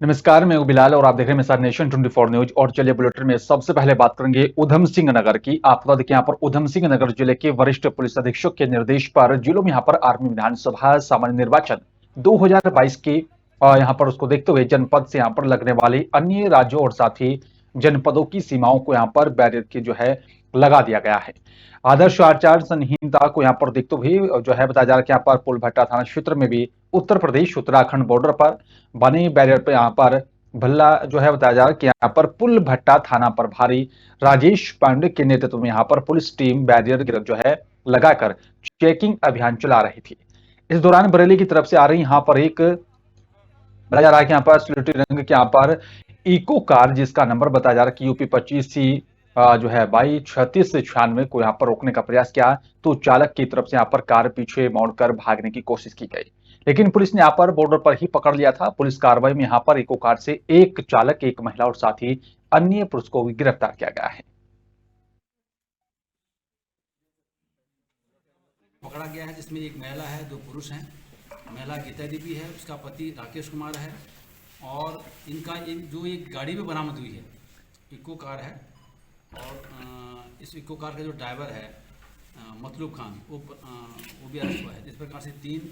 नमस्कार, मैं हूं बिलाल और आप देख रहे हैं मेरे साथ नेशन 24 न्यूज। और चलिए बुलेटिन में सबसे पहले बात करेंगे उधम सिंह नगर की। आपको बता दें कि यहाँ पर उधम सिंह नगर जिले के वरिष्ठ पुलिस अधीक्षक के निर्देश पर जिलों में यहाँ पर आगामी विधानसभा सामान्य निर्वाचन 2022 के यहाँ पर उसको देखते हुए जनपद से यहाँ पर लगने वाले अन्य राज्यों और साथ ही जनपदों की सीमाओं को यहाँ पर बैरियर की जो है लगा दिया गया है। आदर्श आचार संहिता को यहाँ पर देखते हुए जो है बताया जा रहा है कि यहाँ पर पुलभट्टा थाना क्षेत्र में भी उत्तर प्रदेश उत्तराखंड बॉर्डर पर बने बैरियर पे यहाँ पर भल्ला जो है बताया जा रहा है कि यहाँ पर पुल भट्टा थाना प्रभारी राजेश पांडे के नेतृत्व में यहाँ पर पुलिस टीम बैरियर जो है लगाकर चेकिंग अभियान चला रही थी। इस दौरान बरेली की तरफ से आ रही यहाँ पर एक बताया जा रहा है कि यहाँ पर स्लेटी रंग के यहाँ पर इको कार जिसका नंबर बताया जा रहा है कि यूपी 25C जो है 223696 को यहाँ पर रोकने का प्रयास किया, तो चालक की तरफ से यहाँ पर कार पीछे मोड़कर भागने की कोशिश की गई, लेकिन पुलिस ने यहाँ पर बॉर्डर पर ही पकड़ लिया था। पुलिस कार्रवाई में यहाँ पर इको कार से एक चालक, एक महिला और साथ ही अन्य पुरुष को भी गिरफ्तार किया गया है। पकड़ा गया है जिसमें एक महिला है, दो पुरुष हैं। महिला गीता देवी है, उसका पति राकेश कुमार है। और इनका जो एक गाड़ी में बरामद हुई है, इको कार है। और इस इको कार का जो ड्राइवर है मतलूब खान, वो भी अरेस्ट हुआ है। इस प्रकार से 3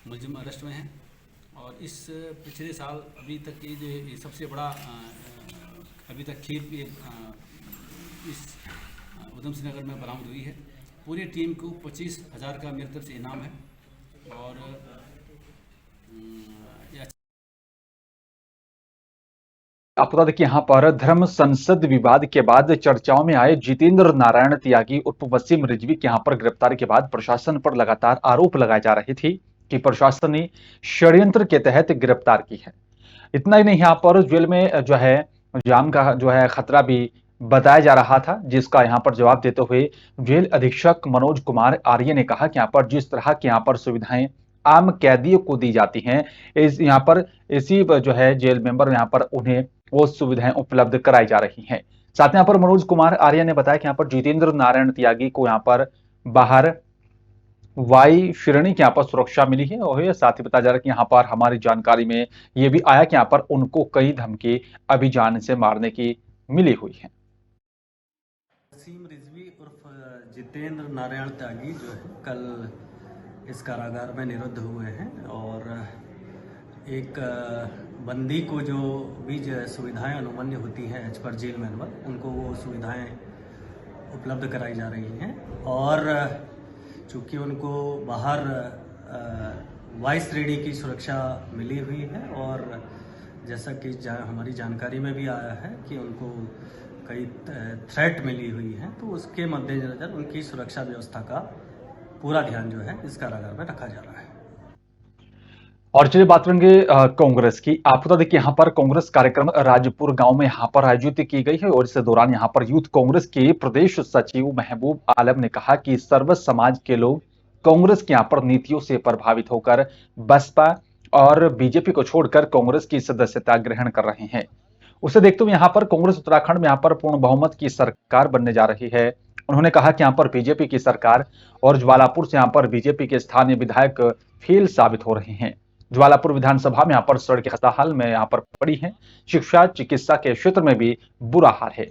मुलजिम अरेस्ट हुए हैं। और इस पिछले साल अभी तक की जो सबसे बड़ा अभी तक खीर इस उधम सिंह नगर में बरामद हुई है। पूरी टीम को 25,000 का मेरी तरफ से इनाम है। और आपको बता दें कि यहाँ पर धर्म संसद विवाद के बाद चर्चाओं में आए जितेंद्र नारायण त्यागी उर्फ वसीम रिजवी की यहाँ पर गिरफ्तारी के बाद प्रशासन पर लगातार आरोप लगाए जा रहे थे कि प्रशासन ने षड्यंत्र के तहत गिरफ्तार की है। इतना ही नहीं, यहाँ पर जेल में जो है जाम का जो है खतरा भी बताया जा रहा था, जिसका यहाँ पर जवाब देते हुए जेल अधीक्षक मनोज कुमार आर्य ने कहा कि यहाँ पर जिस तरह की यहाँ पर सुविधाएं आम कैदियों को दी जाती हैं, इस यहाँ पर इसी जो है जेल मेंबर यहाँ पर उन्हें वो सुविधाएं उपलब्ध कराई जा रही हैं। साथ ही यहाँ पर मनोज कुमार आर्य ने बताया कि यहाँ पर जितेंद्र नारायण त्यागी को यहाँ पर बाहर वाई श्रेणी की यहाँ पर सुरक्षा मिली है। और साथ ही बताया जा रहा है कि यहाँ पर हमारी जानकारी में ये भी आया कि यहाँ पर उनको कई धमकी अभियान से मारने की मिली हुई है। वसीम रिजवी उर्फ जितेंद्र नारायण त्यागी जो है कल इस कारागार में निरुद्ध हुए हैं। और एक बंदी को जो भी सुविधाएं अनुमन्य होती हैं एज पर जेल मैनुअल, उनको वो सुविधाएं उपलब्ध कराई जा रही हैं। और चूँकि उनको बाहर वाई श्रेणी की सुरक्षा मिली हुई है, और जैसा कि हमारी जानकारी में भी आया है कि उनको कई थ्रेट मिली हुई है, तो उसके मद्देनजर उनकी सुरक्षा व्यवस्था का पूरा ध्यान जो है इस कारागार में रखा जा रहा है। और चलिए बात करेंगे कांग्रेस की। आपको बता दें कि यहाँ पर कांग्रेस कार्यक्रम राजपुर गांव में यहाँ पर आयोजित की गई है। और इस दौरान यहाँ पर यूथ कांग्रेस के प्रदेश सचिव महबूब आलम ने कहा कि सर्व समाज के लोग कांग्रेस की यहाँ पर नीतियों से प्रभावित होकर बसपा और बीजेपी को छोड़कर कांग्रेस की सदस्यता ग्रहण कर रहे हैं। उसे देखते हुए यहाँ पर कांग्रेस उत्तराखंड में यहाँ पर पूर्ण बहुमत की सरकार बनने जा रही है। उन्होंने कहा कि यहाँ पर बीजेपी की सरकार और ज्वालापुर से यहाँ पर बीजेपी के स्थानीय विधायक फेल साबित हो रहे हैं। ज्वालापुर विधानसभा में यहाँ पर सड़कें खस्ताहाल में यहाँ पर पड़ी हैं। शिक्षा चिकित्सा के क्षेत्र में भी बुरा हाल है।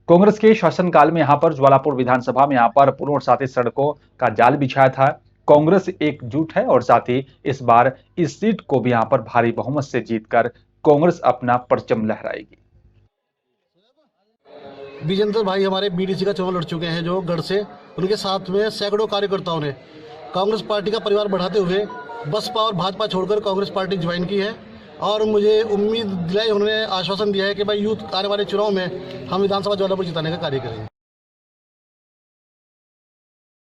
कांग्रेस के शासनकाल में यहाँ पर ज्वालापुर विधानसभा में यहाँ पर पुलों और साथ ही सड़कों का जाल बिछाया था। कांग्रेस एकजुट है और साथ ही इस बार इस सीट को भी यहाँ पर भारी बहुमत से जीतकर कांग्रेस अपना परचम लहराएगी। विजेंद्र भाई हमारे बीडीसी का चुनाव लड़ चुके हैं जो गढ़ से, उनके साथ में सैकड़ों कार्यकर्ताओं ने कांग्रेस पार्टी का परिवार बढ़ाते हुए बसपा और भाजपा छोड़कर कांग्रेस पार्टी ज्वाइन की है। और मुझे उम्मीद दिलाई, उन्होंने आश्वासन दिया है कि भाई यूथ आने वाले चुनाव में हम विधानसभा ज्वालापुर जिताने का कार्य करेंगे।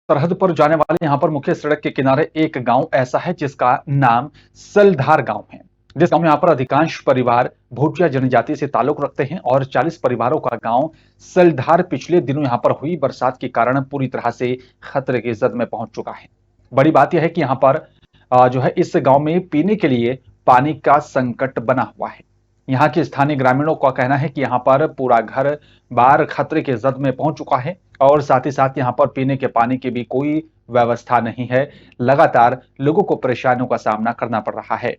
सरहद पर जाने वाले यहाँ पर मुख्य सड़क के किनारे एक गांव ऐसा है जिसका नाम सलधार गांव है, जिस गांव में यहाँ पर अधिकांश परिवार भोटिया जनजाति से ताल्लुक रखते हैं। और 40 परिवारों का गांव सलधार पिछले दिनों यहाँ पर हुई बरसात के कारण पूरी तरह से खतरे की जद में पहुंच चुका है। बड़ी बात यह है कि यहाँ पर जो है इस गांव में पीने के लिए पानी का संकट बना हुआ है। यहाँ के स्थानीय ग्रामीणों का कहना है कि यहाँ पर पूरा घर बार खतरे के जद में पहुंच चुका है और साथ ही साथ यहाँ पर पीने के पानी की भी कोई व्यवस्था नहीं है। लगातार लोगों को परेशानियों का सामना करना पड़ रहा है।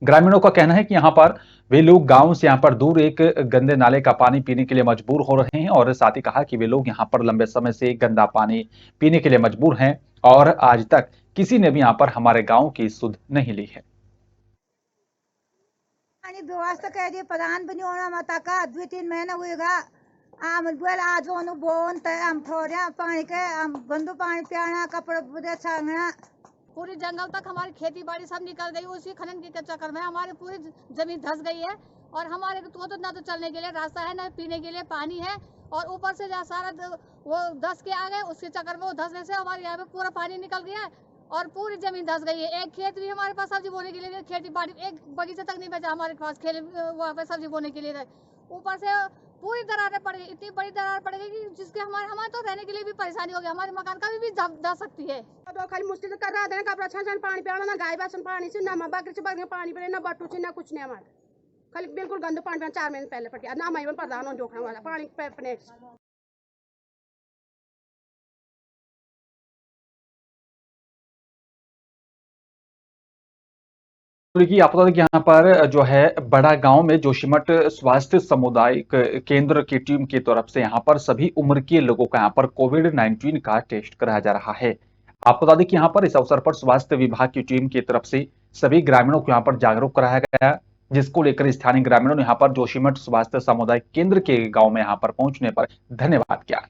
ग्रामीणों का कहना है कि यहाँ पर वे लोग गांव से यहाँ पर दूर एक गंदे नाले का पानी पीने के लिए मजबूर हो रहे हैं और साथ ही कहा कि वे लोग यहाँ पर लंबे समय से गंदा पानी पीने के लिए मजबूर हैं और आज तक किसी ने भी यहाँ पर हमारे गांव की सुध नहीं ली है। आणि व्यवस्था करी प्रधान बनी होना मता का 2-3 महीना हुएगा आम दुल आज ओनु बोन ते आम थोड़े पानी के आम गंदू पानी पियाना कपड़े बुदे छांगना पूरी जंगल तक हमारी खेती बाड़ी सब निकल गई। उसी खनन के चक्कर में हमारी पूरी जमीन धंस गई है और हमारे तो ना तो चलने के लिए रास्ता है, ना पीने के लिए पानी है और ऊपर से जहाँ सारा वो धंस के आ गए, उसके चक्कर में वो धंसने से हमारे यहाँ पे पूरा पानी निकल गया है और पूरी जमीन धंस गई है। एक खेत भी हमारे पास सब्जी बोने के लिए खेती बाड़ी एक बगीचा तक नहीं बचा हमारे पास खेल वहाँ पे सब्जी बोने के लिए। ऊपर से पूरी दरारें पड़ गई, इतनी बड़ी दरार पड़ गई कि जिसके हमारे तो रहने के लिए भी परेशानी हो गई, हमारे मकान का भी जा सकती है। तो खाली मुश्किल कर रहा है कपड़ा छान पानी पियाना ना गाय बासन पानी से ना बकरी से बकरी पानी पिए ना बट्टू से ना कुछ नहीं हमारे खाली बिल्कुल गंदू पानी पिया 4 महीने पहले पड़ ना मैं प्रधान जोखना वाला पानी पे की आपको बता दें कि यहाँ पर जो है बड़ा गांव में जोशीमठ स्वास्थ्य सामुदायिक केंद्र की टीम की तरफ से यहाँ पर सभी उम्र के लोगों का यहाँ पर कोविड-19 का टेस्ट कराया जा रहा है। आपको बता दें कि यहाँ पर इस अवसर पर स्वास्थ्य विभाग की टीम की तरफ से सभी ग्रामीणों को यहाँ पर जागरूक कराया गया, जिसको लेकर स्थानीय ग्रामीणों ने यहाँ पर जोशीमठ स्वास्थ्य सामुदायिक केंद्र के गाँव में यहाँ पर पहुंचने पर धन्यवाद किया।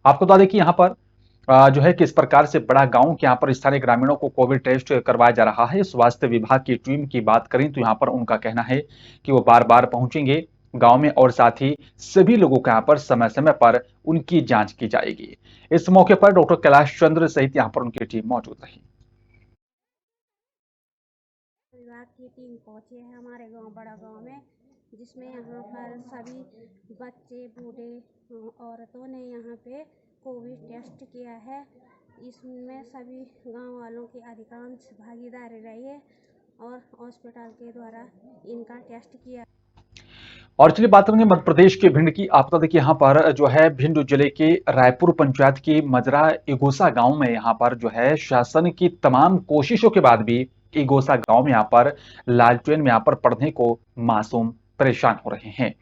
आपको बता दें कि यहाँ पर जो है किस प्रकार से बड़ा गांव के यहाँ पर स्थानीय ग्रामीणों को कोविड टेस्ट करवाया जा रहा है। स्वास्थ्य विभाग की टीम की बात करें तो यहाँ पर उनका कहना है कि वो बार बार पहुंचेंगे गांव में और साथ ही सभी लोगों का यहाँ पर समय समय पर उनकी जांच की जाएगी। इस मौके पर डॉक्टर कैलाश चंद्र सहित यहाँ पर उनकी टीम मौजूद रही। विभाग की टीम पहुंची है हमारे गांव बड़ा गांव में, जिसमें यहाँ पर सभी बच्चे बूढ़े औरतों ने यहाँ पे कोविड टेस्ट किया है। इसमें सभी गांव वालों की अधिकांश भागीदारी रही है और हॉस्पिटल के द्वारा इनका टेस्ट किया। और चलिए बात करेंगे मध्य प्रदेश के भिंड की। आपको देखिए यहाँ पर जो है भिंड जिले के रायपुर पंचायत की मजरा इगोसा गांव में यहाँ पर जो है शासन की तमाम कोशिशों के बाद भी इगोसा गांव में यहाँ पर लालटेन में यहाँ पर पढ़ने को मासूम परेशान हो रहे हैं।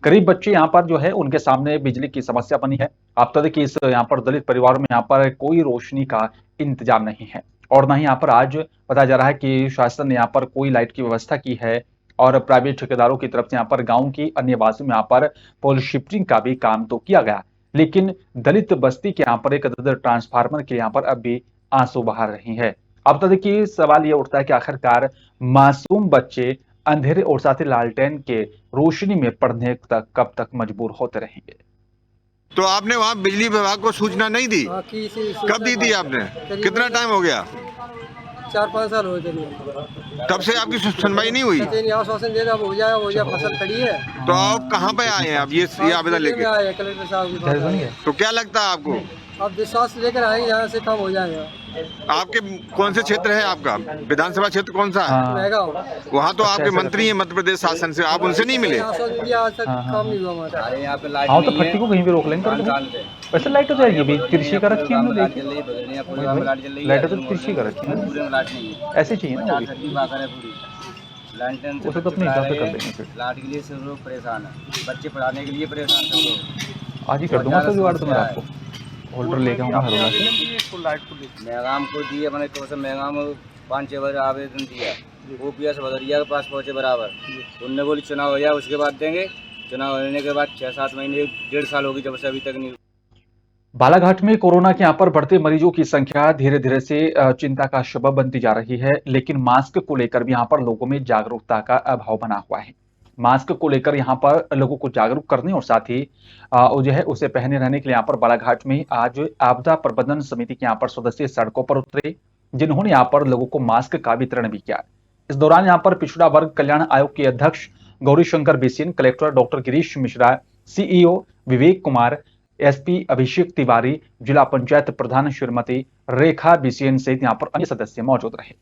गरीब बच्चे यहाँ पर जो है उनके सामने बिजली की समस्या बनी है। आप तो देखिए इस यहाँ पर दलित परिवार में यहाँ पर कोई रोशनी का इंतजाम नहीं है और न ही यहाँ पर आज बताया जा रहा है कि शासन ने यहाँ पर कोई लाइट की व्यवस्था की है और प्राइवेट ठेकेदारों की तरफ से यहाँ पर गांव की अन्य वासियों में यहाँ पर पोल शिफ्टिंग का भी काम तो किया गया, लेकिन दलित बस्ती के यहाँ पर एक ट्रांसफार्मर के यहाँ पर अब भी आंसू बहा रही है। अब तो देखिए सवाल ये उठता है कि आखिरकार मासूम बच्चे अंधेरे और साथ ही लालटेन के रोशनी में पढ़ने तक कब तक मजबूर होते रहेंगे। तो आपने वहाँ बिजली विभाग को सूचना नहीं दी? कब दी थी आपने? कितना टाइम हो गया? 4-5 साल हो गए। तब से आपकी सुनवाई नहीं हुई? आश्वासन दे रहा हो जाएगा फसल खड़ी है। तो आप कहाँ पे आए हैं आप ये आवेदन लेके? आए कलेक्टर साहब के पास। तो क्या लगता है आपको? अब विश्वास लेकर आएंगे, यहाँ से कम हो जाएगा। आपके कौन से क्षेत्र है आपका? विधानसभा क्षेत्र कौन सा है? वहाँ तो आपके मंत्री हैं मध्य प्रदेश शासन से, आप उनसे नहीं मिले? आज तक काम नहीं हुआ हमारा। हाँ तो फट्टी को कहीं भी रोक लेंगे। वैसे लाइट हो जाएगी अभी तिरछी का रखी है, लाइट तो तिरछी का रखी है, ऐसे चाहिए ना उसे तो अपने हिसाब से कर देंगे। फिर लाइट के लिए सब लोग परेशान है, बच्चे पढ़ाने के लिए परेशान सब लोग। आज ही कर दूंगा सर जुगाड़, तो मैं आपको होल्डर लेके आऊंगा हरदा से। मेहगाम को दिए मैंने तो मेहगाम 5-6 बार आवेदन दिया, OPS भदरिया के पास पहुँचे बराबर। उनने बोली चुनाव हो जाए उसके बाद देंगे। चुनाव होने के बाद 6-7 महीने 1.5 साल होगी जब से अभी तक नहीं। बालाघाट में कोरोना के यहाँ पर बढ़ते मरीजों की संख्या धीरे धीरे से चिंता का सबब बनती जा रही है, लेकिन मास्क को लेकर भी यहाँ पर लोगों में जागरूकता का अभाव बना हुआ है। मास्क को लेकर यहाँ पर लोगों को जागरूक करने और साथ ही जो है उसे पहने रहने के लिए यहाँ पर बालाघाट में आज आपदा प्रबंधन समिति के यहाँ पर सदस्य सड़कों पर उतरे, जिन्होंने यहाँ पर लोगों को मास्क का वितरण भी किया। इस दौरान यहाँ पर पिछड़ा वर्ग कल्याण आयोग के अध्यक्ष Gauri Shankar Bisen, collector doctor Girish Mishra, CEO Vivek Kumar, SP Abhishek Tiwari, जिला पंचायत प्रधान श्रीमती रेखा बिसेन सहित यहाँ पर अन्य सदस्य मौजूद रहे।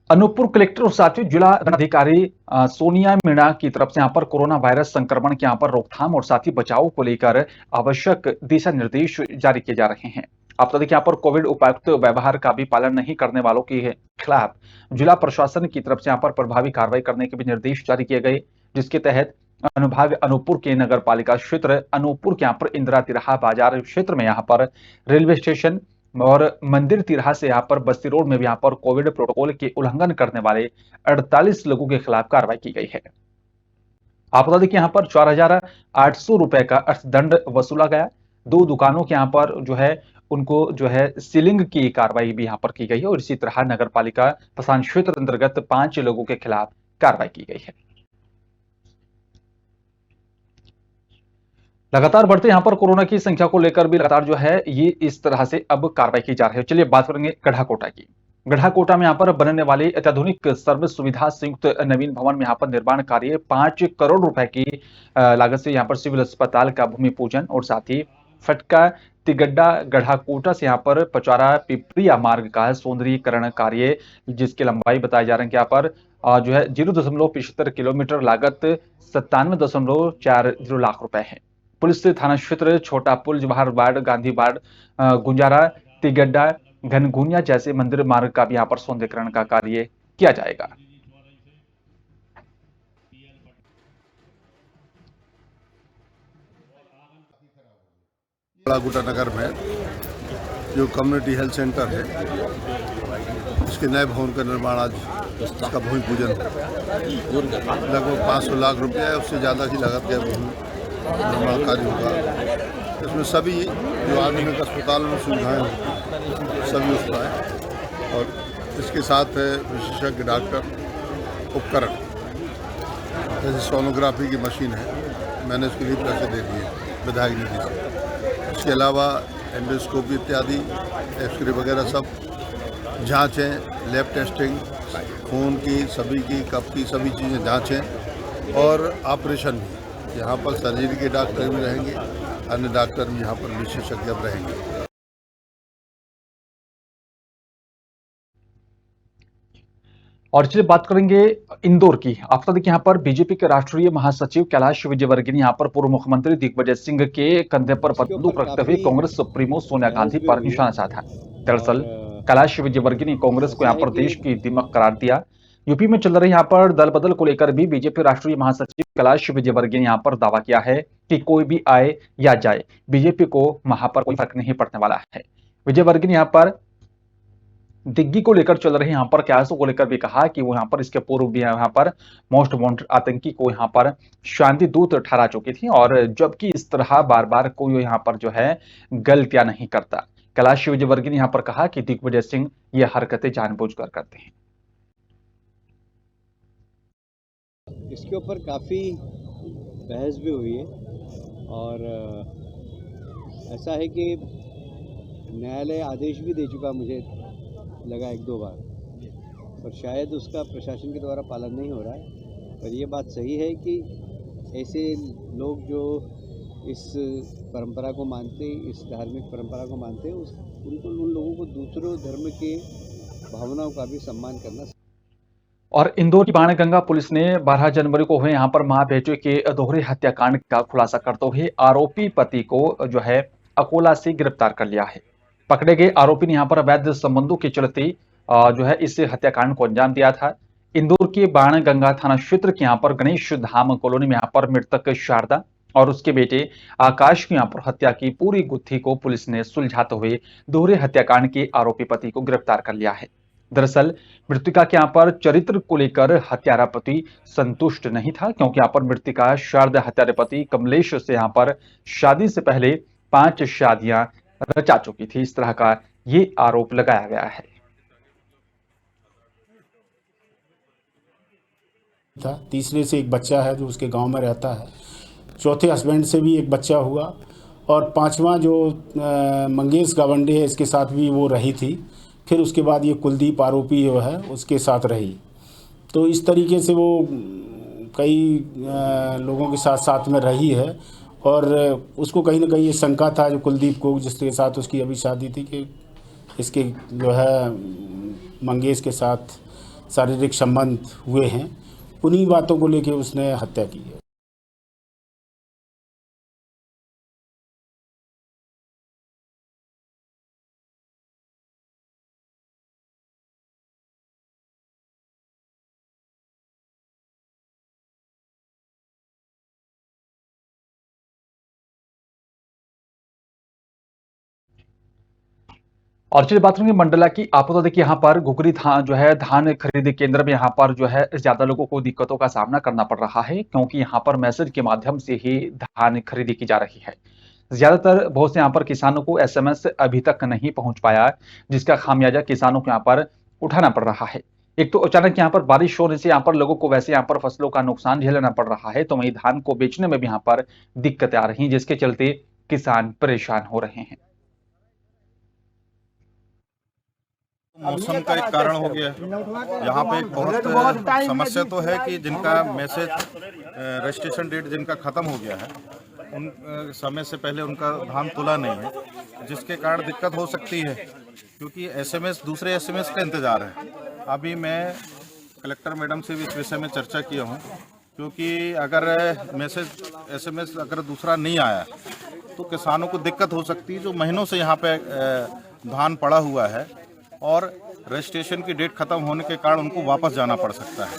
अनूपपुर कलेक्टर और साथ ही जिला अधिकारी सोनिया मीणा की तरफ से यहाँ पर कोरोना वायरस संक्रमण के यहाँ पर रोकथाम और साथ ही बचाव को लेकर आवश्यक दिशा निर्देश जारी किए जा रहे हैं। आप देखिए यहाँ पर कोविड उपायुक्त व्यवहार का भी पालन नहीं करने वालों के खिलाफ जिला प्रशासन की तरफ से यहाँ पर प्रभावी कार्रवाई करने के भी निर्देश जारी किए गए, जिसके तहत अनुभाग अनूपपुर के नगर पालिका क्षेत्र अनूपपुर के यहाँ पर इंदिरा तिराहा बाजार क्षेत्र में यहाँ पर रेलवे स्टेशन और मंदिर तिराहा से यहाँ पर बस्ती रोड में भी यहाँ पर कोविड प्रोटोकॉल के उल्लंघन करने वाले 48 लोगों के खिलाफ कार्रवाई की गई है। आप बता दें कि यहाँ पर 4,800 रुपए का अर्थदंड वसूला गया। 2 दुकानों के यहाँ पर जो है उनको जो है सीलिंग की कार्रवाई भी यहाँ पर की गई है और इसी तरह नगर पालिका पसान क्षेत्र अंतर्गत 5 लोगों के खिलाफ कार्रवाई की गई है। लगातार बढ़ते यहाँ पर कोरोना की संख्या को लेकर भी लगातार जो है ये इस तरह से अब कार्रवाई की जा रही है। चलिए बात करेंगे गढ़ाकोटा की। गढ़ाकोटा में यहाँ पर बनने वाली अत्याधुनिक सर्व सुविधा संयुक्त नवीन भवन में यहाँ पर निर्माण कार्य 5 करोड़ रुपए की लागत से यहाँ पर सिविल अस्पताल का भूमि पूजन और साथ ही फटका तिगड्डा गढ़ाकोटा से यहाँ पर पचारा पिपरिया मार्ग का सौंदर्यीकरण कार्य, जिसकी लंबाई बताया जा रहा है कि यहाँ पर जो है 0.75 किलोमीटर लागत 97.40 लाख रुपए है। पुलिस थाना क्षेत्र छोटा पुल जवाहर वार्ड गांधी वार्ड गुंजारा तिगड्डा घनघुनिया जैसे मंदिर मार्ग का भी यहाँ पर सौंदर्यीकरण का कार्य किया जाएगा। गढ़ाकोटा नगर में जो कम्युनिटी हेल्थ सेंटर है उसके नए भवन का निर्माण आज उसका भूमि पूजन लगभग 500 लाख रुपया है, उससे ज़्यादा की लागत का निर्माण कार्य होगा। इसमें सभी जो आधुनिक अस्पताल में सुविधाएं होती सभी उसका है और इसके साथ विशेषज्ञ डॉक्टर उपकरण जैसे सोनोग्राफी की मशीन है, मैंने इसके लिए पैसे दे दिए विधायक निधि से। इसके अलावा एंडोस्कोपी इत्यादि एक्सरे वगैरह सब जांचें, लैब टेस्टिंग, खून की सभी की कफ की सभी चीज़ें जांचें और ऑपरेशन भी यहाँ पर सर्जरी के डॉक्टर भी रहेंगे, अन्य डॉक्टर भी यहाँ पर विशेषज्ञ रहेंगे। और चलिए बात करेंगे इंदौर की। आपको देखिए यहाँ पर बीजेपी के राष्ट्रीय महासचिव कैलाश विजयवर्गीय ने यहाँ पर पूर्व मुख्यमंत्री दिग्विजय सिंह के कंधे पर बंदूक रखते हुए कांग्रेस सुप्रीमो सोनिया गांधी पर निशाना साधा। दरअसल कैलाश विजयवर्गीय ने कांग्रेस को यहाँ पर देश की दीमक करार दिया। यूपी में चल रहे यहाँ पर दल बदल को लेकर भी बीजेपी राष्ट्रीय महासचिव कैलाश विजयवर्गीय ने यहाँ पर दावा किया है कि कोई भी आए या जाए बीजेपी को वहां पर कोई फर्क नहीं पड़ने वाला है। विजयवर्गीय ने यहाँ पर दिग्गी को लेकर चल रहे यहाँ पर प्रयासों को लेकर भी कहा कि वो यहाँ पर इसके पूर्व भी यहाँ पर मोस्ट वांटेड आतंकी को यहाँ पर शांति दूत ठहरा चुकी थी और जबकि इस तरह बार बार कोई यहाँ पर जो है गलतियां नहीं करता। कैलाश विजयवर्गीय ने यहाँ पर कहा कि दिग्विजय सिंह ये हरकतें जानबूझकर करते हैं। इसके ऊपर काफ़ी बहस भी हुई है और ऐसा है कि न्यायालय आदेश भी दे चुका, मुझे लगा 1-2 बार, पर शायद उसका प्रशासन के द्वारा पालन नहीं हो रहा है। पर यह बात सही है कि ऐसे लोग जो इस परंपरा को मानते, इस धार्मिक परंपरा को मानते, उन लोगों को दूसरों धर्म के भावनाओं का भी सम्मान करना। और इंदौर की बाणगंगा पुलिस ने 12 जनवरी को हुए यहाँ पर मां बेटे के दोहरे हत्याकांड का खुलासा करते हुए आरोपी पति को जो है अकोला से गिरफ्तार कर लिया है। पकड़े गए आरोपी ने यहाँ पर अवैध संबंधों के चलते जो है इस हत्याकांड को अंजाम दिया था। इंदौर के बाणगंगा थाना क्षेत्र के यहाँ पर गणेश धाम कॉलोनी में यहाँ पर मृतक शारदा और उसके बेटे आकाश की यहाँ पर हत्या की पूरी गुत्थी को पुलिस ने सुलझाते हुए दोहरे हत्याकांड के आरोपी पति को गिरफ्तार कर लिया है। दरअसल मृतका के यहाँ पर चरित्र को लेकर हत्यारा पति संतुष्ट नहीं था, क्योंकि यहाँ पर मृतका शारदा हत्यारे पति कमलेश से यहाँ पर शादी से पहले 5 शादियां रचा चुकी थी। इस तरह का ये आरोप लगाया गया है। तीसरे से एक बच्चा है जो उसके गांव में रहता है, चौथे हस्बैंड से भी एक बच्चा हुआ और 5वां जो मंगेश गावंडे है इसके साथ भी वो रही थी। फिर उसके बाद ये कुलदीप आरोपी जो है उसके साथ रही। तो इस तरीके से वो कई लोगों के साथ में रही है और उसको कहीं ना कहीं ये शंका था जो कुलदीप को, जिसके साथ उसकी अभी शादी थी, कि इसके जो है मंगेश के साथ शारीरिक संबंध हुए हैं। उन्हीं बातों को लेके उसने हत्या की है। और चलिए बात करेंगे मंडला की। आपको तो देखिए यहाँ पर घुघरी धान खरीदी केंद्र में यहाँ पर ज्यादा लोगों को दिक्कतों का सामना करना पड़ रहा है, क्योंकि यहाँ पर मैसेज के माध्यम से ही धान खरीदी की जा रही है। ज्यादातर बहुत से यहाँ पर किसानों को एसएमएस अभी तक नहीं पहुंच पाया, जिसका खामियाजा किसानों को यहाँ पर उठाना पड़ रहा है। एक तो अचानक यहाँ पर बारिश होने से यहाँ पर लोगों को वैसे यहाँ पर फसलों का नुकसान झेलना पड़ रहा है, तो वहीं धान को बेचने में भी यहाँ पर दिक्कतें आ रही हैं, जिसके चलते किसान परेशान हो रहे हैं। मौसम का एक कारण हो गया। यहाँ पे एक बहुत समस्या तो है कि जिनका मैसेज रजिस्ट्रेशन डेट जिनका खत्म हो गया है, उन समय से पहले उनका धान तुला नहीं है, जिसके कारण दिक्कत हो सकती है, क्योंकि एसएमएस दूसरे एसएमएस का इंतजार है। अभी मैं कलेक्टर मैडम से भी इस विषय में चर्चा किया हूँ, क्योंकि अगर मैसेज एसएमएस अगर दूसरा नहीं आया तो किसानों को दिक्कत हो सकती है, जो महीनों से यहाँ पे धान पड़ा हुआ है और रजिस्ट्रेशन की डेट खत्म होने के कारण उनको वापस जाना पड़ सकता है।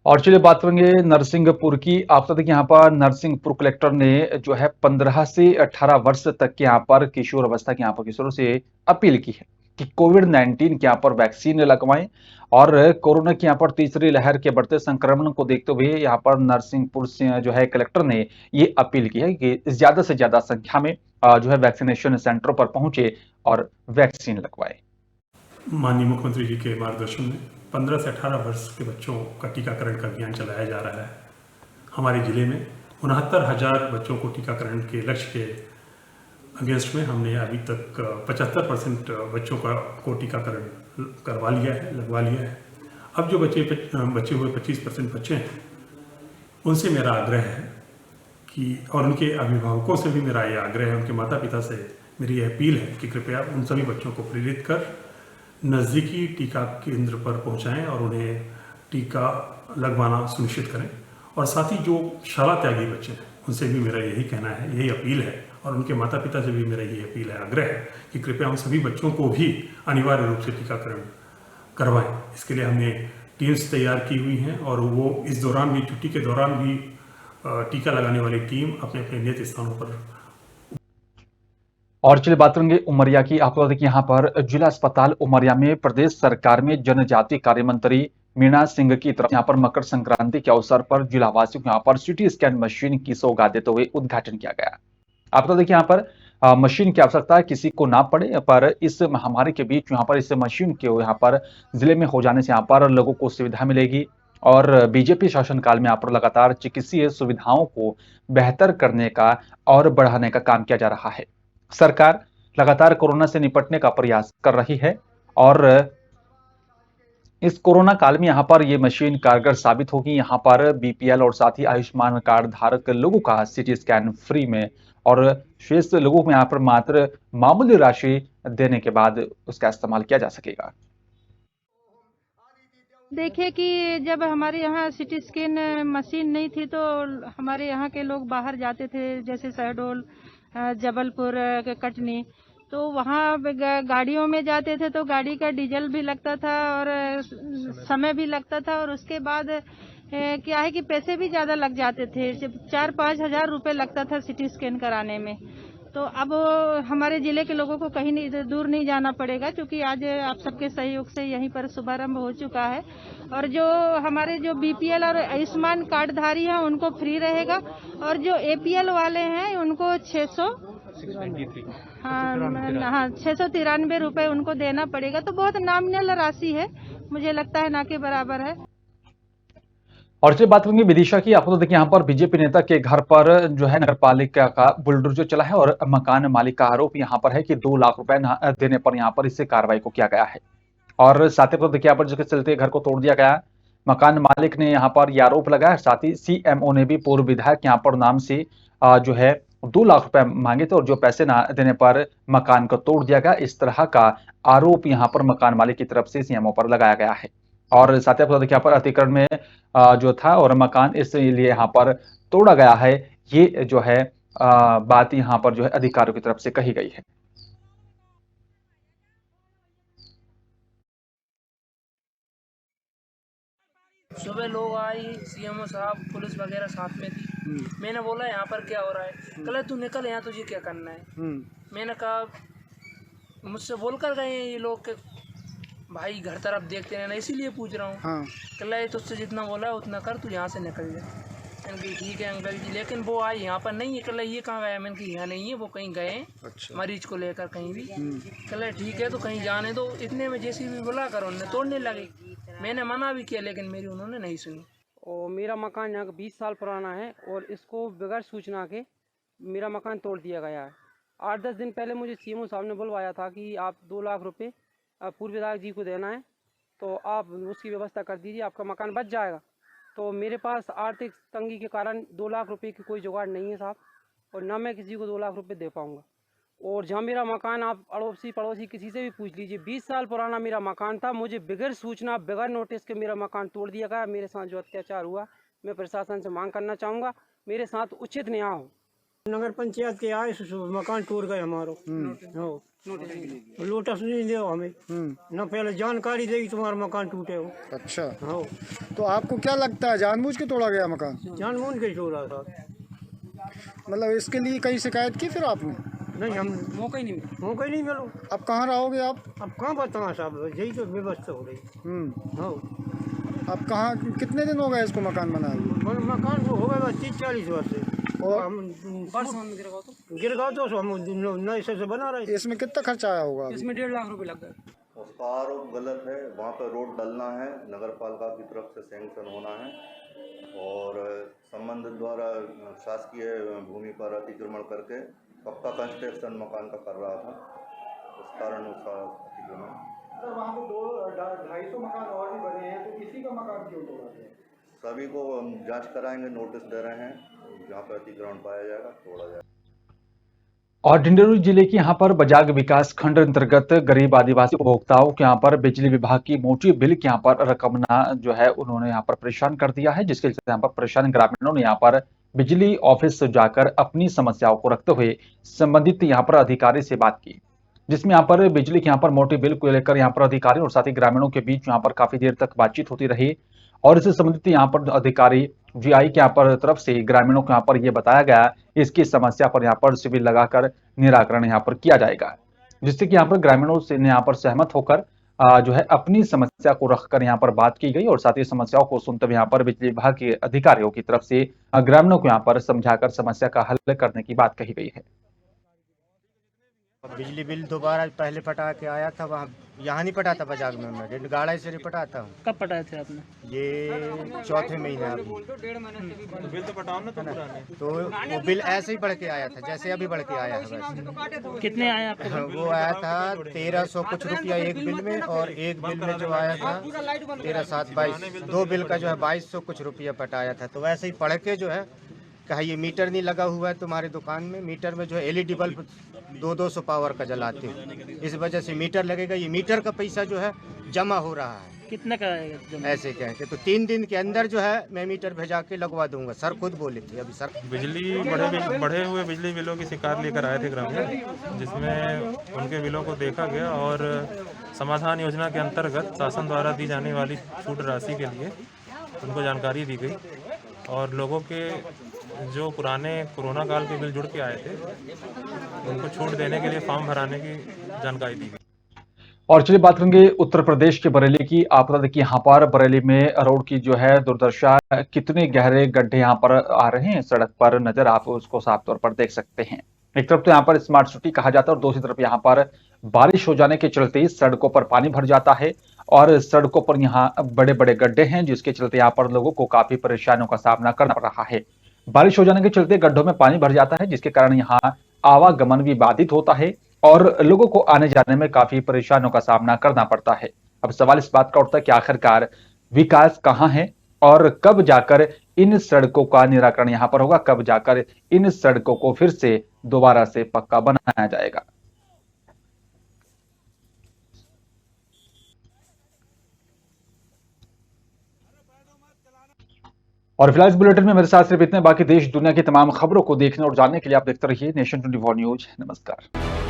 और चलिए बात करेंगे नरसिंहपुर की। आप देखिए यहाँ पर नरसिंहपुर कलेक्टर ने 15 से 18 वर्ष तक के यहाँ पर किशोर अवस्था के यहाँ पर किशोरों से अपील की है कि कोविड-19 के यहाँ पर वैक्सीन लगवाएं, और कोरोना की यहाँ पर तीसरी लहर के बढ़ते संक्रमण को देखते हुए यहाँ पर नरसिंहपुर से कलेक्टर ने ये अपील की है कि ज्यादा से ज्यादा संख्या में वैक्सीनेशन सेंटरों पर पहुंचे और वैक्सीन लगवाए। माननीय मुख्यमंत्री जी के मार्गदर्शन में 15 से 18 वर्ष के बच्चों का टीकाकरण का अभियान चलाया जा रहा है। हमारे जिले में 69,000 बच्चों को टीकाकरण के लक्ष्य के अगेंस्ट में हमने अभी तक 75% बच्चों को टीकाकरण करवा लिया है, लगवा लिया है। अब जो बचे हुए 25% बच्चे हैं, उनसे मेरा आग्रह है कि, और उनके अभिभावकों से भी मेरा ये आग्रह है, उनके माता पिता से मेरी यह अपील है कि कृपया उन सभी बच्चों को प्रेरित कर नज़दीकी टीका केंद्र पर पहुंचाएं और उन्हें टीका लगवाना सुनिश्चित करें। और साथ ही जो शाला त्यागी बच्चे हैं, उनसे भी मेरा यही कहना है, यही अपील है, और उनके माता पिता से भी मेरा यही अपील है, आग्रह है कि कृपया उन सभी बच्चों को भी अनिवार्य रूप से टीकाकरण करवाएं। इसके लिए हमने टीम्स तैयार की हुई हैं, और वो इस दौरान भी, छुट्टी के दौरान भी टीका लगाने वाली टीम अपने अपने नियत स्थानों पर। और चलिए बात करेंगे उमरिया की। आपको देखिए यहाँ पर जिला अस्पताल उमरिया में प्रदेश सरकार में जनजातीय कार्य मंत्री मीणा सिंह की तरफ यहाँ पर मकर संक्रांति के अवसर पर जिलावासियों को यहाँ पर सिटी स्कैन मशीन की सौगात देते हुए उद्घाटन किया गया। आपको देखिए यहाँ पर मशीन की आवश्यकता किसी को ना पड़े, पर इस महामारी के बीच यहाँ पर इस मशीन के यहाँ पर जिले में हो जाने से यहाँ पर लोगों को सुविधा मिलेगी, और बीजेपी शासनकाल में यहाँ पर लगातार चिकित्सीय सुविधाओं को बेहतर करने का और बढ़ाने का काम किया जा रहा है। सरकार लगातार कोरोना से निपटने का प्रयास कर रही है, और इस कोरोना काल में यहाँ पर ये मशीन कारगर साबित होगी। यहाँ पर बीपीएल और साथ ही आयुष्मान कार्ड धारक लोगों का सिटी स्कैन फ्री में, और शेष लोगों को यहाँ पर मात्र मामूली राशि देने के बाद उसका इस्तेमाल किया जा सकेगा। देखिए कि जब हमारे यहाँ सिटी स्कैन मशीन नहीं थी, तो हमारे यहाँ के लोग बाहर जाते थे, जैसे शहडोल, जबलपुर, कटनी, तो वहाँ गाड़ियों में जाते थे, तो गाड़ी का डीजल भी लगता था और समय भी लगता था, और उसके बाद क्या है कि पैसे भी ज़्यादा लग जाते थे, 4-5 हज़ार रुपये लगता था सिटी स्कैन कराने में। तो अब हमारे ज़िले के लोगों को कहीं नहीं दूर नहीं जाना पड़ेगा, क्योंकि आज आप सबके सहयोग से यहीं पर शुभारंभ हो चुका है, और जो हमारे जो बीपीएल और आयुष्मान कार्डधारी हैं उनको फ्री रहेगा, और जो एपीएल वाले हैं उनको 693 रुपये उनको देना पड़ेगा। तो बहुत नामिनल राशि है, मुझे लगता है ना के बराबर है। और चलिए बात करेंगे विदिशा की। आपको तो देखिए यहाँ पर बीजेपी नेता के घर पर नगर पालिका का बुलडोजर चला है, और मकान मालिक का आरोप यहाँ पर है कि 2 लाख रुपए देने पर यहाँ पर इससे कार्रवाई को किया गया है, और साथ ही देखिए यहाँ पर जिसके चलते घर को तोड़ दिया गया। मकान मालिक ने यहाँ पर यह आरोप लगाया, साथ ही सीएमओ ने भी पूर्व विधायक यहाँ पर नाम से 2 लाख रुपए मांगे थे, और जो पैसे ना देने पर मकान को तोड़ दिया गया। इस तरह का आरोप यहाँ पर मकान मालिक की तरफ से सीएमओ पर लगाया गया है, और साथ ही देखिए यहाँ पर अतिक्रमण में जो था और मकान इसलिए यहाँ पर तोड़ा गया है, ये बात यहाँ पर अधिकारियों की तरफ से कही गई है। सुबह लोग आई, सीएमओ साहब, पुलिस वगैरह साथ में थी। मैंने बोला यहाँ पर क्या हो रहा है, कहले तू निकल, यहाँ तुझे क्या करना है। मैंने कहा मुझसे बोल कर गए हैं ये लोग के भाई घर तरफ देखते रहना, इसीलिए पूछ रहा हूँ। हाँ। कल तुझसे जितना बोला उतना कर, तू यहाँ से निकल जा। मैंने कहा ठीक है अंकल जी, लेकिन वो आए यहाँ पर नहीं है। कल ये कहाँ गया? मैंने कहा यहाँ नहीं है, वो कहीं गए अच्छा। मरीज को लेकर कहीं भी। कल ठीक है तो कहीं जाने दो। इतने में जैसी भी बुला कर उन्होंने तोड़ने लगे। मैंने मना भी किया लेकिन मेरी उन्होंने नहीं सुनी। और मेरा मकान यहाँ का 20 साल पुराना है और इसको बगैर सूचना के मेरा मकान तोड़ दिया गया है। 8-10 दिन पहले मुझे सीएमओ साहब ने बुलवाया था कि आप 2 लाख रुपए पूर्व विधायक जी को देना है, तो आप उसकी व्यवस्था कर दीजिए, आपका मकान बच जाएगा। तो मेरे पास आर्थिक तंगी के कारण 2 लाख रुपए की कोई जुगाड़ नहीं है साहब, और ना मैं किसी को 2 लाख रुपए दे पाऊँगा। और जहाँ मेरा मकान, आप अड़ोसी पड़ोसी किसी से भी पूछ लीजिए, 20 साल पुराना मेरा मकान था। मुझे बगैर सूचना बगैर नोटिस के मेरा मकान तोड़ दिया गया। मेरे साथ जो अत्याचार हुआ, मैं प्रशासन से मांग करना चाहूँगा मेरे साथ उचित न्याय हो। नगर पंचायत के आए मकान टूट गए हमारो। नोटिस नहीं दे हमें, न पहले जानकारी देगी तुम्हारा मकान टूटे हो। अच्छा। हाँ। तो आपको क्या लगता है जानबूझ के तोड़ा गया मकान? जानबूझ के तोड़ा था। मतलब इसके लिए कहीं शिकायत की फिर आपने? नहीं, हम मौका ही नहीं मिलो। अब कहाँ रहोगे आप? अब कहाँ बताओ साहब, यही तो व्यवस्था हो रही। हाँ। अब कहाँ, कितने दिन हो गए इसको मकान बनाए? मकान को हो गया 30-40 वर्ष से। और हम गिर गया तो हम नए से बना रहे। इसमें कितना खर्चा आया होगा? इसमें 1.5 लाख रुपए लग गए। उसका आरोप गलत है। वहाँ पर रोड डलना है, नगर पालिका की तरफ से सैंक्शन होना है और संबंधित द्वारा शासकीय भूमि पर अतिक्रमण करके पक्का कंस्ट्रक्शन मकान का कर रहा था, उस कारण उसका अतिक्रमण। सर वहाँ पे 250 मकान और भी बने हैं, तो किसी का मकान क्यों तोड़ा गया? सभी को जांच कराएंगे, नोटिस दे रहे हैं, जहाँ पर अतिक्रमण पाया जाएगा तोड़ा जाएगा। और ढिंढोरी जिले के यहाँ पर बजाग विकास खंड अंतर्गत गरीब आदिवासी उपभोक्ताओं के यहाँ पर बिजली विभाग की मोटी बिल के यहाँ पर रकम ना जो है उन्होंने यहाँ पर परेशान कर दिया है, जिसके चलते यहाँ पर परेशान ग्रामीणों ने यहाँ पर बिजली ऑफिस जाकर अपनी समस्याओं को रखते हुए संबंधित यहाँ पर अधिकारी से बात की, जिसमें यहाँ पर बिजली के यहाँ पर मोटी बिल को लेकर यहाँ पर अधिकारियों और साथ ही ग्रामीणों के बीच यहाँ पर काफी देर तक बातचीत होती रही और इससे संबंधित यहाँ पर अधिकारी जीआई के यहाँ पर तरफ से ग्रामीणों को यहाँ पर यह बताया गया इसकी समस्या पर यहाँ पर शिविर लगाकर निराकरण यहाँ पर किया जाएगा, जिससे कि यहाँ पर ग्रामीणों से यहाँ पर सहमत होकर जो है अपनी समस्या को रखकर यहाँ पर बात की गई और साथ ही समस्याओं को सुनते हुए यहाँ पर बिजली विभाग के अधिकारियों की तरफ से ग्रामीणों को यहाँ पर समझाकर समस्या का हल करने की बात कही गई है। बिजली बिल दोबारा पहले पटा के आया था, वहाँ यहाँ नहीं पटा था बजाग में, मैं गाड़ा से नहीं पटाता हूँ। कब पटाए थे आपने? ये चौथे महीने अभी। बिल तो पटाओ ना, तो पुराने। तो वो बिल ऐसे ही बढ़ के आया था, जैसे अभी बढ़ के आया है वैसे। कितने आए आपको? वो आया था 1300 कुछ रुपया एक बिल में, और एक बिल में जो आया था 13,722, 2 बिल का जो है 2200 कुछ रुपया पटाया था। तो वैसे ही पढ़ के जो है कहा ये मीटर नहीं लगा हुआ है तुम्हारी दुकान में, मीटर में जो है एलईडी बल्ब 200 पावर का जलाते हो, इस वजह से मीटर लगेगा, ये मीटर का पैसा जो है जमा हो रहा है। कितने का आएगा? ऐसे कह के तो 3 दिन के अंदर जो है मैं मीटर भेजा के लगवा दूंगा, सर खुद बोले थे। अभी सर बिजली बढ़े हुए बिजली बिलों की शिकायत लेकर आए थे ग्रामीण, जिसमें उनके बिलों को देखा गया और समाधान योजना के अंतर्गत शासन द्वारा दी जाने वाली छूट राशि के लिए उनको जानकारी दी गई और लोगों के जो पुराने कोरोना काल के बिल जुड़ के आए थे उनको छूट देने के लिए फॉर्म भराने की जानकारी दी गई। और चलिए बात करेंगे उत्तर प्रदेश के बरेली की। आप बता दें कि यहाँ पर बरेली में रोड की जो है दुर्दशा, कितने गहरे गड्ढे यहाँ पर आ रहे हैं सड़क पर नजर, आप उसको साफ तौर पर देख सकते हैं। एक तरफ तो यहाँ पर स्मार्ट सिटी कहा जाता है और दूसरी तरफ यहाँ पर बारिश हो जाने के चलते सड़कों पर पानी भर जाता है और सड़कों पर यहाँ बड़े बड़े गड्ढे हैं, जिसके चलते यहाँ पर लोगों को काफी परेशानियों का सामना करना पड़ रहा है। बारिश हो जाने के चलते गड्ढों में पानी भर जाता है, जिसके कारण यहाँ आवागमन भी बाधित होता है और लोगों को आने जाने में काफी परेशानियों का सामना करना पड़ता है। अब सवाल इस बात का उठता है कि आखिरकार विकास कहाँ है और कब जाकर इन सड़कों का निराकरण यहाँ पर होगा, कब जाकर इन सड़कों को फिर से दोबारा से पक्का बनाया जाएगा। और फिलहाल इस बुलेटिन में मेरे साथ सिर्फ इतने, बाकी देश दुनिया की तमाम खबरों को देखने और जानने के लिए आप देखते रहिए नेशन 24 न्यूज। नमस्कार।